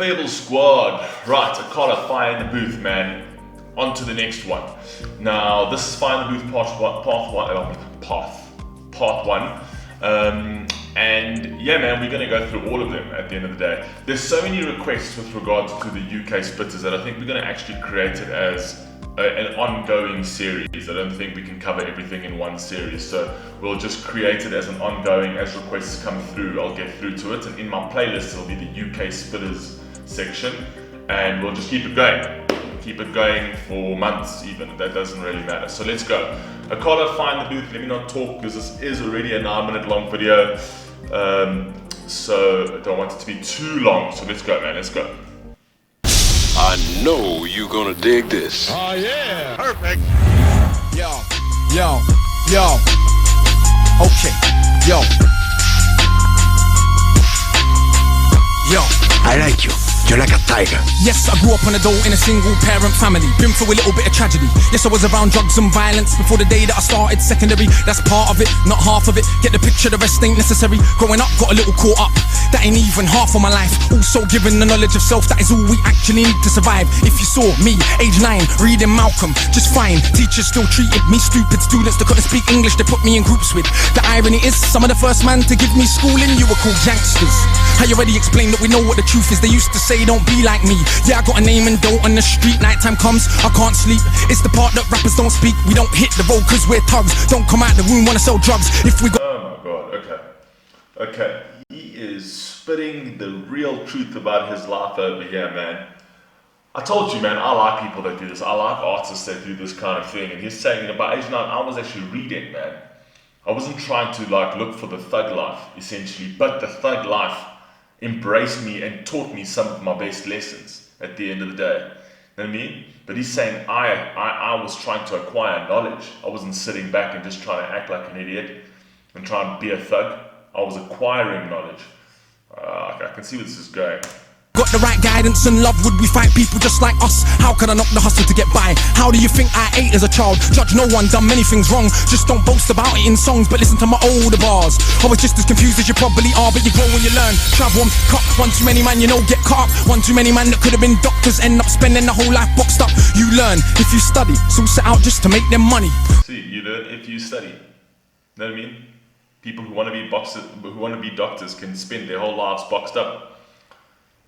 Fable squad. Right, Akala, fire in the booth, man. On to the next one. Now, this is fire in the booth part one. And yeah, man, we're gonna go through all of them at the end of the day. There's so many requests with regards to the UK splitters that I think we're gonna actually create it as an ongoing series. I don't think we can cover everything in one series, so we'll just create it as an ongoing. As requests come through, I'll get through to it, and in my playlist it'll be the UK splitters section, and we'll just keep it going for months even. That doesn't really matter. So let's go. Akala, find the booth. Let me not talk because this is already a 9-minute long video, so I don't want it to be too long. So let's go, man. Let's go. I know you're gonna dig this. Oh yeah, perfect. Yo. Okay, yo. I like you. You're like a tiger. Yes, I grew up on a dole in a single parent family. Been through a little bit of tragedy. Yes, I was around drugs and violence before the day that I started secondary. That's part of it, not half of it. Get the picture, the rest ain't necessary. Growing up, got a little caught up. That ain't even half of my life. Also given the knowledge of self, that is all we actually need to survive. If you saw me, age 9, reading Malcolm, just fine. Teachers still treated me stupid. Students that couldn't speak English, they put me in groups with. The irony is, some of the first man to give me schooling, you were called youngsters. I already explained that we know what the truth is. They used to say don't be like me. Yeah, I got a name and dough on the street. Nighttime comes, I can't sleep. It's the part that rappers don't speak. We don't hit the road cause we're thugs. Don't come out the room, wanna sell drugs. If we go. Oh my god, okay. He is spitting the real truth about his life over here, man. I told you, man, I like people that do this. I like artists that do this kind of thing. And he's saying about age 9, I was actually reading, man. I wasn't trying to like look for the thug life, essentially, but the thug life embraced me and taught me some of my best lessons at the end of the day. You know what I mean? But he's saying I was trying to acquire knowledge. I wasn't sitting back and just trying to act like an idiot and try and be a thug. I was acquiring knowledge. I can see where this is going. Got the right guidance and love, would we fight people just like us? How can I knock the hustle to get by? How do you think I ate as a child? Judge no one, done many things wrong. Just don't boast about it in songs, but listen to my older bars. I was just as confused as you probably are, but you grow when you learn. Travel and cut, one too many man, you know, get caught up. One too many man that could have been doctors, end up spending the whole life boxed up. You learn if you study, so set out just to make them money. See, you learn if you study. Know what I mean? People who want to be boxers, who want to be doctors, can spend their whole lives boxed up.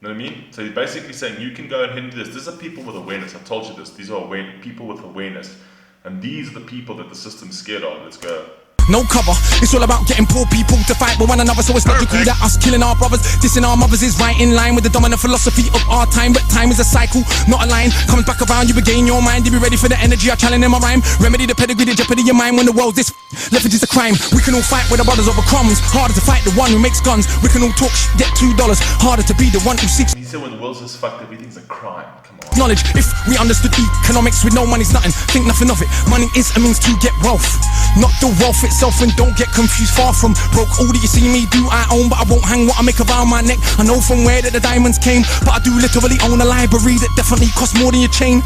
You know what I mean? So he's basically saying you can go and hinder this. These are people with awareness. I've told you this. These are people with awareness. And these are the people that the system's scared of. Let's go. No cover, it's all about getting poor people to fight with one another. So it's logical that us killing our brothers, dissing our mothers is right in line with the dominant philosophy of our time. But time is a cycle, not a line. Comes back around, you regain your mind. You be ready for the energy I challenge in my rhyme. Remedy the pedigree, the jeopardy of mind. When the world's this leverage is a crime. We can all fight with our brothers over crumbs. Harder to fight the one who makes guns. We can all talk get $2. Harder to be the one who seeks. He said when the world's this fucked, everything's a crime. Come on. Knowledge, if we understood economics with no money's nothing, think nothing of it. Money is a means to get wealth, not the wealth itself. And don't get confused, far from broke. All that you see me do I own, but I won't hang what I make around my neck. I know from where that the diamonds came, but I do literally own a library that definitely costs more than your chain.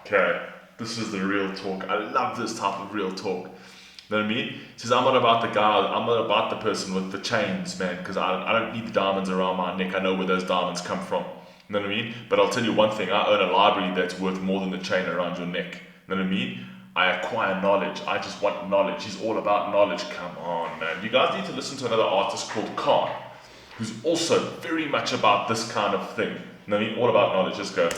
Okay, this is the real talk. I love this type of real talk. You know what I mean? He says, I'm not about the guy, I'm not about the person with the chains, man, because I don't need the diamonds around my neck. I know where those diamonds come from. You know what I mean? But I'll tell you one thing, I own a library that's worth more than the chain around your neck. You know what I mean? I acquire knowledge. I just want knowledge. He's all about knowledge. Come on, man. You guys need to listen to another artist called Khan, who's also very much about this kind of thing. You know what I mean? All about knowledge. Let's go.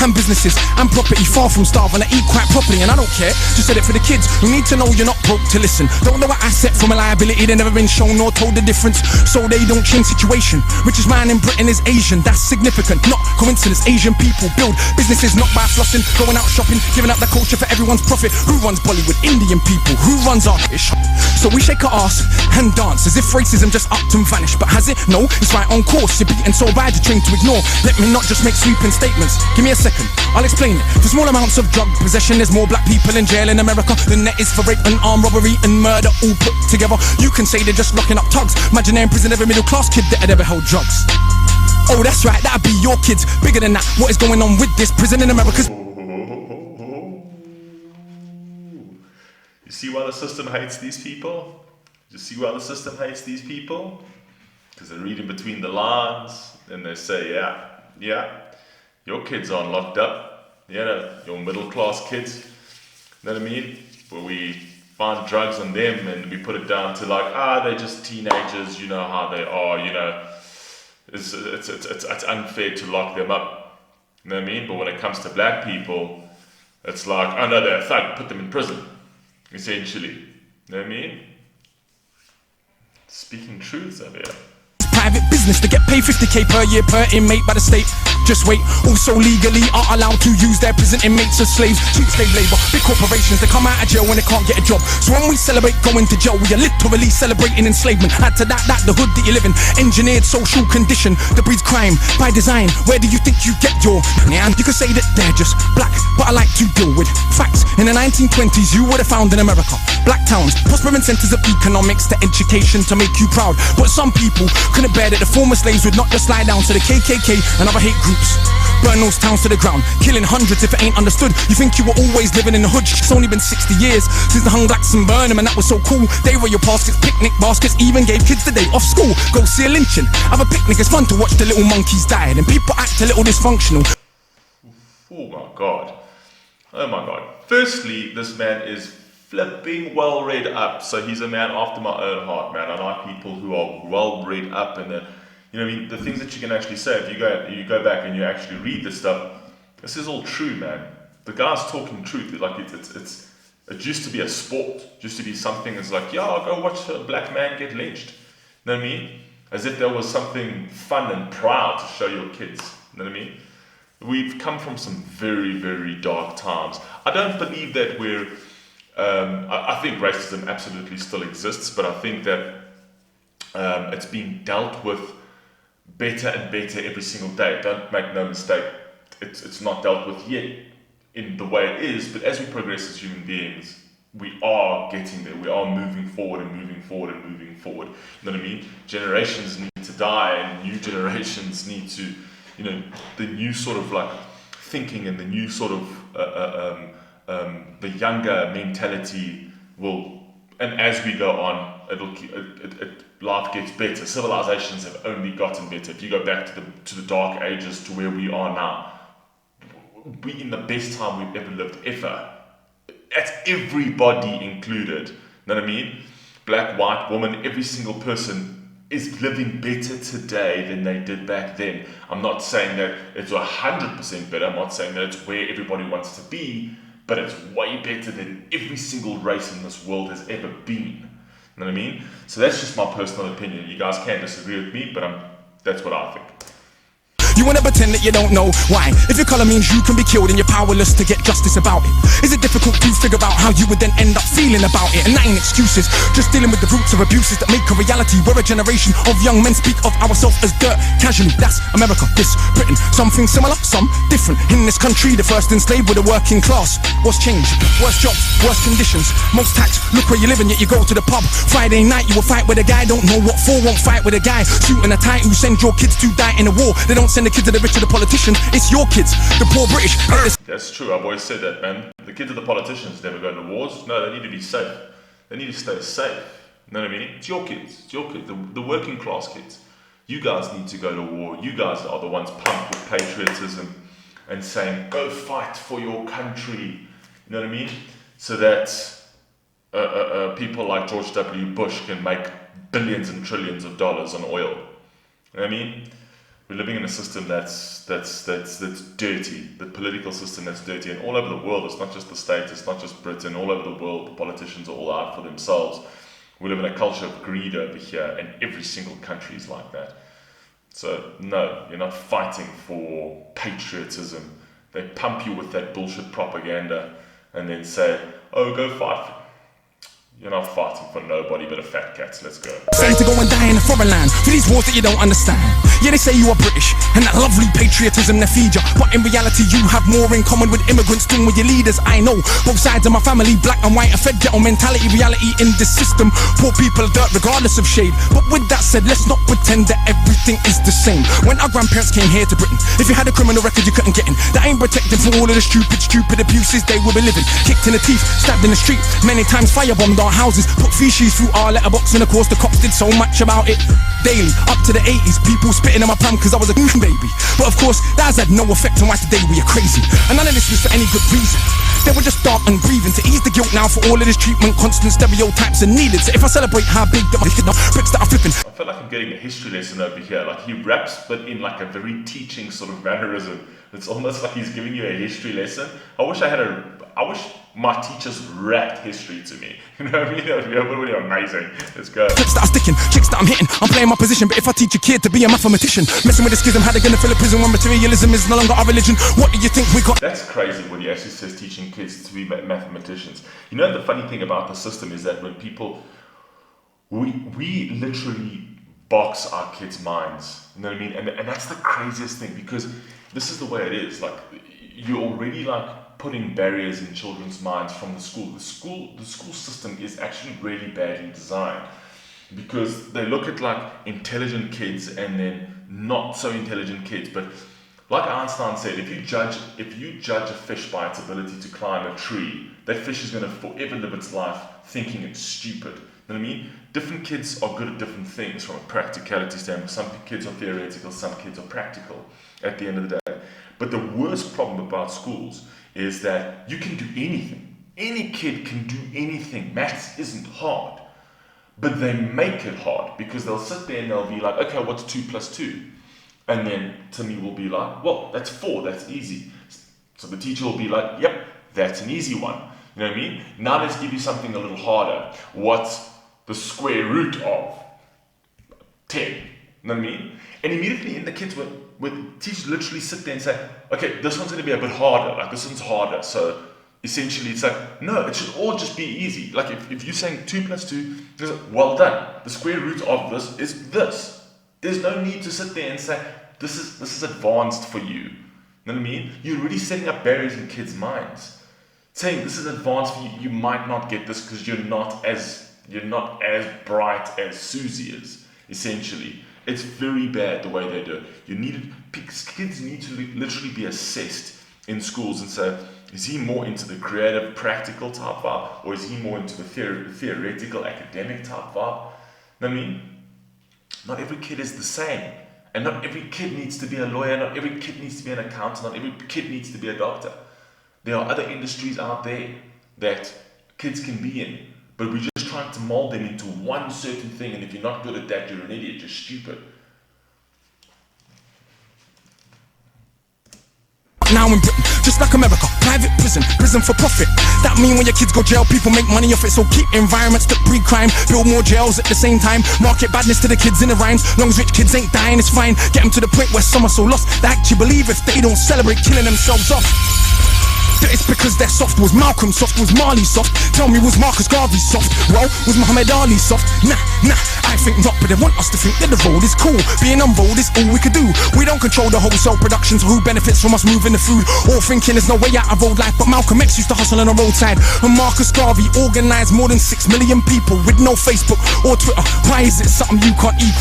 And businesses and property, far from starving. I eat quite properly and I don't care. Just said it for the kids who need to know you're not broke to listen. Don't know an asset from a liability. They've never been shown nor told the difference, so they don't change situation. Richest man in Britain is Asian. That's significant, not coincidence. Asian people build businesses not by flossing, going out shopping, giving up the culture for everyone's profit. Who runs Bollywood? Indian people. Who runs our ish? So we shake our ass and dance as if racism just upped and vanished. But has it? No, it's right on course. You're beaten so bad you're trained to ignore. Let me not just make sweeping statements. Give me a second, I'll explain it. For small amounts of drug possession, there's more black people in jail in America than there is for rape and armed robbery and murder all put together. You can say they're just locking up thugs. Imagine they're in prison, every middle class kid that had ever held drugs. Oh, that's right, that'd be your kids. Bigger than that, what is going on with this prison in America? You see why the system hates these people? You see why the system hates these people? Because they read in between the lines and they say, yeah, your kids aren't locked up. Your middle class kids. You know what I mean? Where we find drugs on them and we put it down to like, they're just teenagers, you know how they are, you know. It's unfair to lock them up. You know what I mean? But when it comes to black people, it's like, oh no, they're a thug, put them in prison. Essentially. You know what I mean? Speaking truths over here. Private business to get paid 50k per year per inmate by the state. Just wait, also legally are allowed to use their prison inmates as slaves. Cheap slave labor, big corporations, they come out of jail when they can't get a job. So when we celebrate going to jail, we are literally celebrating enslavement. Add to that the hood that you live in, engineered social condition that breeds crime by design. Where do you think you get your man? You could say that they're just black, but I like to deal with facts. In the 1920s, you would have found in America black towns, prospering centers of economics to education to make you proud. But some people couldn't bear that the former slaves would not just lie down to the KKK and other hate groups. Burn those towns to the ground, killing hundreds if it ain't understood. You think you were always living in the hood? It's only been 60 years since they hung blacks and burned them, and that was so cool. They were your baskets, picnic baskets, even gave kids the day off school. Go see a lynching, have a picnic, it's fun to watch the little monkeys die, and people act a little dysfunctional. Oh my god. Firstly, this man is flipping well read up, so he's a man after my own heart, man. I like people who are well read up, and you know what I mean, the things that you can actually say, if you go back and you actually read this stuff, this is all true, man. The guy's talking truth. Like it used to be a sport, it used to be something that's like, I'll go watch a black man get lynched. You know what I mean? As if there was something fun and proud to show your kids. You know what I mean? We've come from some very, very dark times. I don't believe that we're I think racism absolutely still exists, but I think that it's being dealt with better and better every single day. Don't make no mistake, it's not dealt with yet in the way it is, but as we progress as human beings, we are getting there. We are moving forward and moving forward and moving forward. You know what I mean? Generations need to die and new generations need to, you know, the new sort of like thinking and the new sort of the younger mentality will, and as we go on, life gets better. Civilizations have only gotten better. If you go back to the dark ages to where we are now, we in the best time we've ever lived ever. That's everybody included. You know what I mean? Black, white, woman, every single person is living better today than they did back then. I'm not saying that it's 100% better. I'm not saying that it's where everybody wants to be, but it's way better than every single race in this world has ever been. You know what I mean? So that's just my personal opinion. You guys can disagree with me, but that's what I think. You wanna pretend that you don't know why? If your color means you can be killed and you're powerless to get justice about it, is it difficult to figure out how you would then end up feeling about it? And that ain't excuses, just dealing with the roots of abuses that make a reality. We're a generation of young men speak of ourselves as dirt casually. That's America, this Britain. Something similar, some different. In this country, the first enslaved were the working class. What's changed? Worse jobs, worse conditions, most tax. Look where you live and yet you go to the pub. Friday night you will fight with a guy, don't know what for, won't fight with a guy. Shooting a tight who send your kids to die in a war. They don't send the kids of the rich or the politician, it's your kids, the poor British. That's true, I've always said that, man. The kids of the politicians never go to wars. No, they need to be safe. They need to stay safe. You know what I mean? It's your kids. It's your kids, the working class kids. You guys need to go to war. You guys are the ones pumped with patriotism and saying, go fight for your country. You know what I mean? So that people like George W. Bush can make billions and trillions of dollars on oil. You know what I mean? We're living in a system that's dirty, the political system that's dirty, and all over the world. It's not just the States, it's not just Britain. All over the world, the politicians are all out for themselves. We live in a culture of greed over here, and every single country is like that. So no, you're not fighting for patriotism. They pump you with that bullshit propaganda, and then say, "Oh, go fight." You're not fighting for nobody but a fat cat. Let's go. Saying to go and die in a foreign land for these wars that you don't understand. Yeah, they say you are British and that lovely patriotism they feed you, but in reality you have more in common with immigrants than with your leaders. I know both sides of my family, black and white, are fed ghetto mentality, reality in this system. Poor people are dirt regardless of shade. But with that said, let's not pretend that everything is the same. When our grandparents came here to Britain, if you had a criminal record you couldn't get in. That ain't protecting from all of the stupid abuses they will be living. Kicked in the teeth, stabbed in the street, many times firebombed our houses, put feces through our letterbox, and of course the cops did so much about it. daily. Up to the 80s, people spitting in my palm cause I was a baby. But of course, that has had no effect on why today we are crazy. And none of this was for any good reason. They were just dark and grieving. To ease the guilt now for all of this treatment, constant stereotypes are needed. So if I celebrate how big the bricks that are flipping, I feel like I'm getting a history lesson over here. Like he raps, but in like a very teaching sort of mannerism. It's almost like he's giving you a history lesson. I wish my teachers rapped history to me. You know what I mean? That would be really amazing. Let's go. clips that are sticking, tricks that I'm hitting. I'm playing my position, but if I teach a kid to be a mathematician, messing with the schism, how they gonna fill a prison when materialism is no longer our religion? What do you think we got? That's crazy when he actually says teaching kids to be mathematicians. You know, the funny thing about the system is that when people, we literally box our kids' minds. You know what I mean? And that's the craziest thing, because this is the way it is. Like, you're already like putting barriers in children's minds from the school. The school system is actually really badly designed, because they look at like intelligent kids and then not so intelligent kids. But like Einstein said, if you judge a fish by its ability to climb a tree, that fish is going to forever live its life thinking it's stupid. You know what I mean? Different kids are good at different things from a practicality standpoint. Some kids are theoretical, some kids are practical at the end of the day. But the worst problem about schools is that you can do anything. Any kid can do anything. Maths isn't hard. But they make it hard because they'll sit there and they'll be like, okay, what's 2 plus 2? And then Timmy will be like, well, that's 4, that's easy. So the teacher will be like, yep, that's an easy one. You know what I mean? Now let's give you something a little harder. What's the square root of 10? You know what I mean? And immediately in the kids with teachers literally sit there and say, okay, this one's going to be a bit harder. Like, this one's harder. So essentially it's like, no, it should all just be easy. Like if you're saying 2 plus 2, it's like, well done. The square root of this is this. There's no need to sit there and say, this is advanced for you. You know what I mean? You're already setting up barriers in kids' minds. Saying this is advanced for you, you might not get this because you're not as bright as Susie is, essentially. It's very bad the way they do it. Kids need to literally be assessed in schools and say, is he more into the creative, practical type vibe, or is he more into the theoretical, academic type vibe? You know what I mean? Not every kid is the same. And not every kid needs to be a lawyer, not every kid needs to be an accountant, not every kid needs to be a doctor. There are other industries out there that kids can be in, but we're just trying to mold them into one certain thing, and if you're not good at that, you're an idiot, you're stupid. Now in Britain, just like America, private prison for profit. That mean when your kids go jail, people make money off it. So keep environments that breed crime, build more jails at the same time. Market badness to the kids in the rhymes. Long as rich kids ain't dying, it's fine. Get them to the point where some are so lost they actually believe if they don't celebrate killing themselves off. It's because they're soft. Was Malcolm soft? Was Marley soft? Tell me, was Marcus Garvey soft? Well, was Muhammad Ali soft? Nah, I think not, but they want us to think that the road is cool. Being on road is all we could do. We don't control the wholesale production, so who benefits from us moving the food? All thinking there's no way out of road life, but Malcolm X used to hustle on the roadside. And Marcus Garvey organized more than 6 million people with no Facebook or Twitter. Why is it something you can't eat?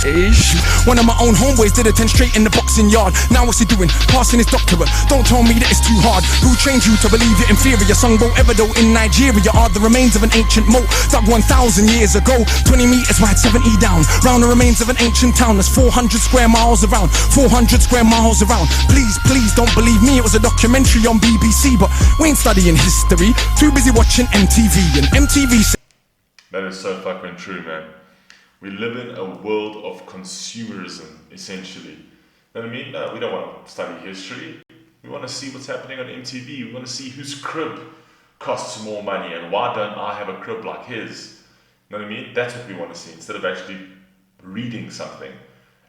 One of my own homeboys did a 10 straight in the boxing yard. Now what's he doing? Passing his doctorate. Don't tell me that it's too hard. Who trained you to believe you're inferior? Songbo Ebedo in Nigeria are the remains of an ancient moat dug 1,000 years ago, 20 meters wide, 70 down. Round the remains of an ancient town that's 400 square miles around. 400 square miles around. Please don't believe me, it was a documentary on BBC, but we ain't studying history. Too busy watching MTV, and MTV. That is so fucking true, man. We live in a world of consumerism, essentially. You know what I mean? No, we don't want to study history. We want to see what's happening on MTV. We want to see whose crib costs more money and why don't I have a crib like his. You know what I mean? That's what we want to see, instead of actually reading something,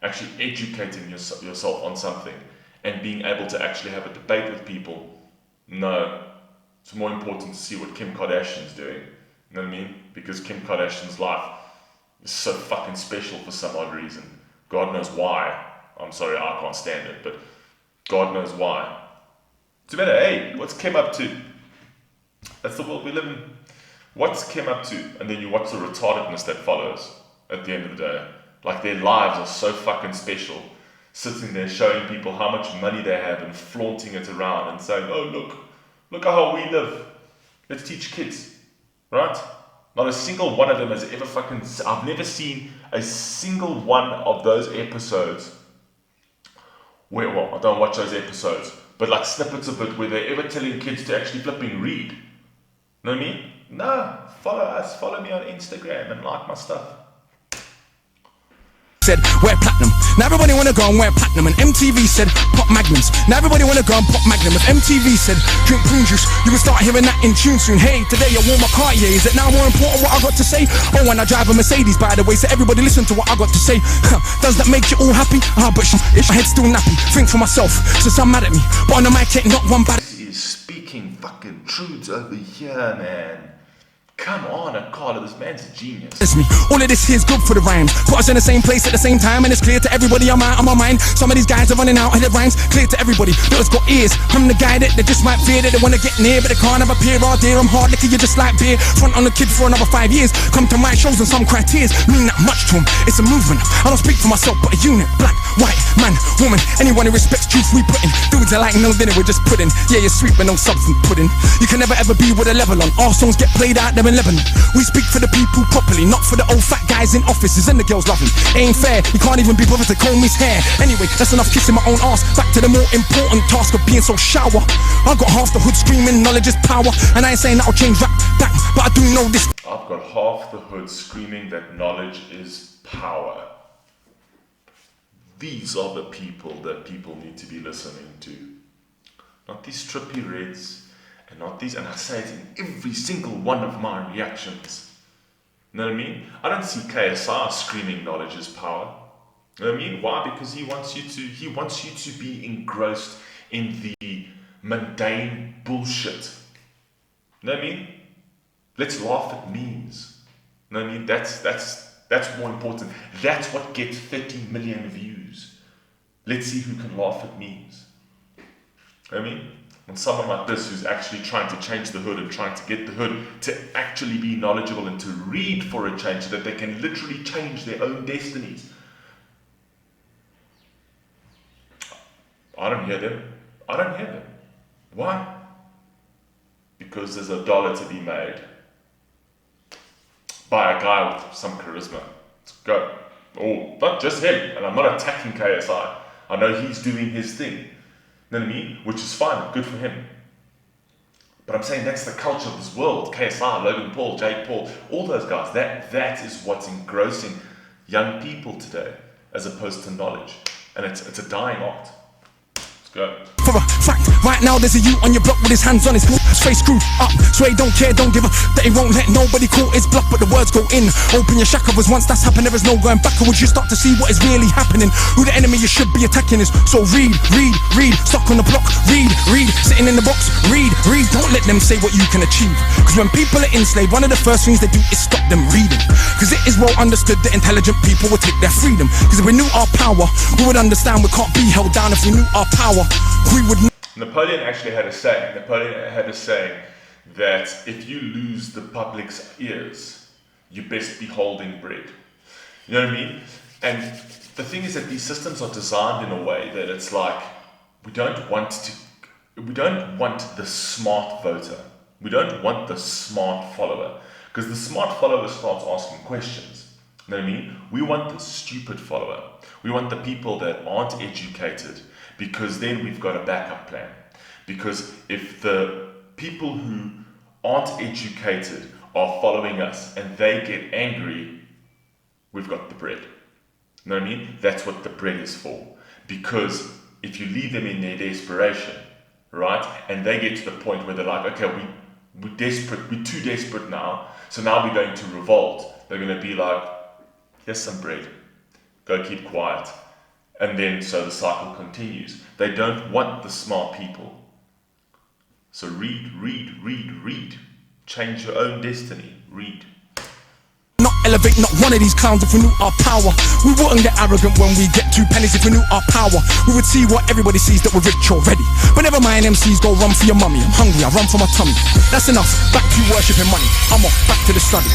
actually educating yourself on something and being able to actually have a debate with people. No, it's more important to see what Kim Kardashian's doing. You know what I mean? Because Kim Kardashian's life is so fucking special for some odd reason. God knows why. I'm sorry, I can't stand it, but God knows why. It's better, hey, what's Kim up to? That's the world we live in. What's Kim up to? And then you watch the retardedness that follows at the end of the day. Like, their lives are so fucking special. Sitting there showing people how much money they have and flaunting it around and saying, oh, look at how we live. Let's teach kids, right? Not a single one of them has ever fucking... I've never seen a single one of those episodes where, well, I don't watch those episodes, but like snippets of it where they're ever telling kids to actually flipping read. Know what I mean? No, follow us, follow me on Instagram and like my stuff. Said wear platinum. Now everybody wanna go and wear platinum. And MTV said pop magnums. Now everybody wanna go and pop magnum. If MTV said drink prune juice, you can start hearing that in tune soon. Hey, today I wore my Cartier. Is it now more important what I got to say? Oh, and I drive a Mercedes, by the way. So everybody listen to what I got to say. Does that make you all happy? But my head's still nappy. Think for myself, so some mad at me. But on the mic ain't not one bad. This is speaking fucking truths over here, man. Come on, Akala, this man's a genius. It's me. All of this here's good for the rhymes. Put us in the same place at the same time, and it's clear to everybody I'm out of my mind. Some of these guys are running out of their rhymes. Clear to everybody that has got ears. I'm the guy that they just might fear, that they wanna get near, but they can't have a peer. Oh dear, I'm hard liquor, you just like beer. Front on the kid for another 5 years. Come to my shows and some cry tears. Mean that much to him. It's a movement. I don't speak for myself, but a unit. Black, white, man, woman. Anyone who respects truth we put in. Dudes are like no dinner, we're just pudding. Yeah, you're sweet but no substance pudding. You can never ever be with a level on. Our songs get played out there in Lebanon. We speak for the people properly, not for the old fat guys in offices and the girls loving. Ain't fair, you can't even be bothered to comb his hair. Anyway, that's enough kissing my own ass. Back to the more important task of being so shower. I got half the hood screaming, knowledge is power. And I ain't saying that'll change rap back, but I do know this. I've got half the hood screaming that knowledge is power. These are the people that people need to be listening to. Not these trippy reds. And not these, and I say it in every single one of my reactions. You know what I mean? I don't see KSR screaming knowledge is power. You know what I mean? Why? Because he wants you to be engrossed in the mundane bullshit. You know what I mean? Let's laugh at memes. You know what I mean? That's more important. That's what gets 30 million views. Let's see who can laugh at memes. You know what I mean? And someone like this who's actually trying to change the hood and trying to get the hood to actually be knowledgeable and to read for a change so that they can literally change their own destinies. I don't hear them. I don't hear them. Why? Because there's $1 to be made by a guy with some charisma. Let's go. Oh, not just him. And I'm not attacking KSI. I know he's doing his thing. You know what I mean? Which is fine, good for him. But I'm saying that's the culture of this world. KSI, Logan Paul, Jake Paul, all those guys. That is what's engrossing young people today, as opposed to knowledge. And it's a dying art. Let's go. For a fact, right now there's a you on your block with his hands on his face screwed up. So he don't care, don't give a that he won't let nobody call his bluff, but the words go in. Open your shackles, once that's happened, there is no going backwards. You start to see what is really happening. Who the enemy you should be attacking is. So read, stuck on the block, read, sitting in the box, read. Don't let them say what you can achieve. Cause when people are enslaved, one of the first things they do is stop them reading. Cause it is well understood that intelligent people will take their freedom. Cause if we knew our power, we would understand we can't be held down. If we knew our power, we would. Napoleon actually had a saying. Napoleon had a saying that if you lose the public's ears, you best be holding bread. You know what I mean? And the thing is that these systems are designed in a way that it's like we don't want the smart voter. We don't want the smart follower. Because the smart follower starts asking questions. You know what I mean? We want the stupid follower. We want the people that aren't educated, because then we've got a backup plan. Because if the people who aren't educated are following us and they get angry, we've got the bread. You know what I mean? That's what the bread is for. Because if you leave them in their desperation, right, and they get to the point where they're like, okay, we're desperate, we're too desperate now, so now we're going to revolt. They're going to be like, here's some bread, go keep quiet. And then so the cycle continues. They don't want the smart people. So read. Change your own destiny. Read. Not elevate not one of these clowns if we knew our power. We wouldn't get arrogant when we get 2 pennies if we knew our power. We would see what everybody sees, that we're rich already. But never mind, MCs go run for your mummy. I'm hungry, I run for my tummy. That's enough, back to worshipping money. I'm off, back to the study.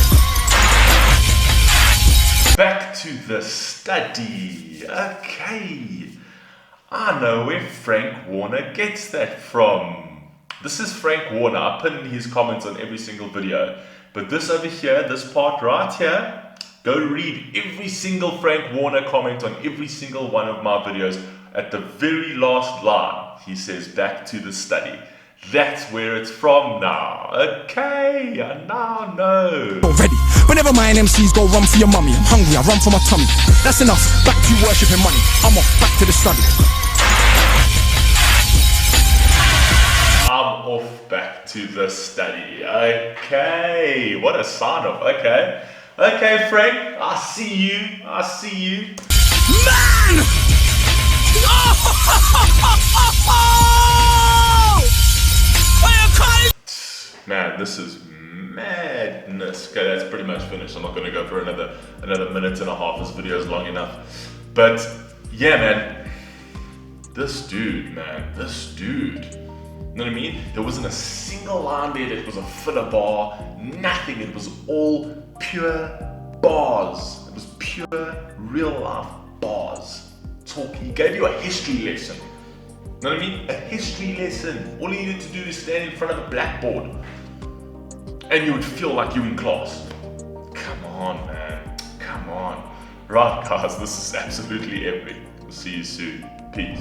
Back to the study. Okay. I know where Frank Warner gets that from. This is Frank Warner. I pin his comments on every single video. But this over here, this part right here, go read every single Frank Warner comment on every single one of my videos. At the very last line, he says, back to the study. That's where it's from now. Okay, I now know. Already. But never mind, MCs go run for your mummy. I'm hungry, I run for my tummy. That's enough, back to worshipping money. I'm off, back to the study. I'm off back to the study. Okay, what a sign off. Okay. Okay, Frank, I see you. I see you. Man! Man, this is madness. Okay, that's pretty much finished. I'm not going to go for another minute and a half. This video is long enough. But yeah, man, this dude. You know what I mean? There wasn't a single line there that was a filler bar. Nothing. It was all pure bars. It was pure real life bars. He gave you a history lesson. You know what I mean? A history lesson. All you needed to do is stand in front of a blackboard and you would feel like you're in class. Come on, man. Come on. Right, guys, this is absolutely epic. We'll see you soon. Peace.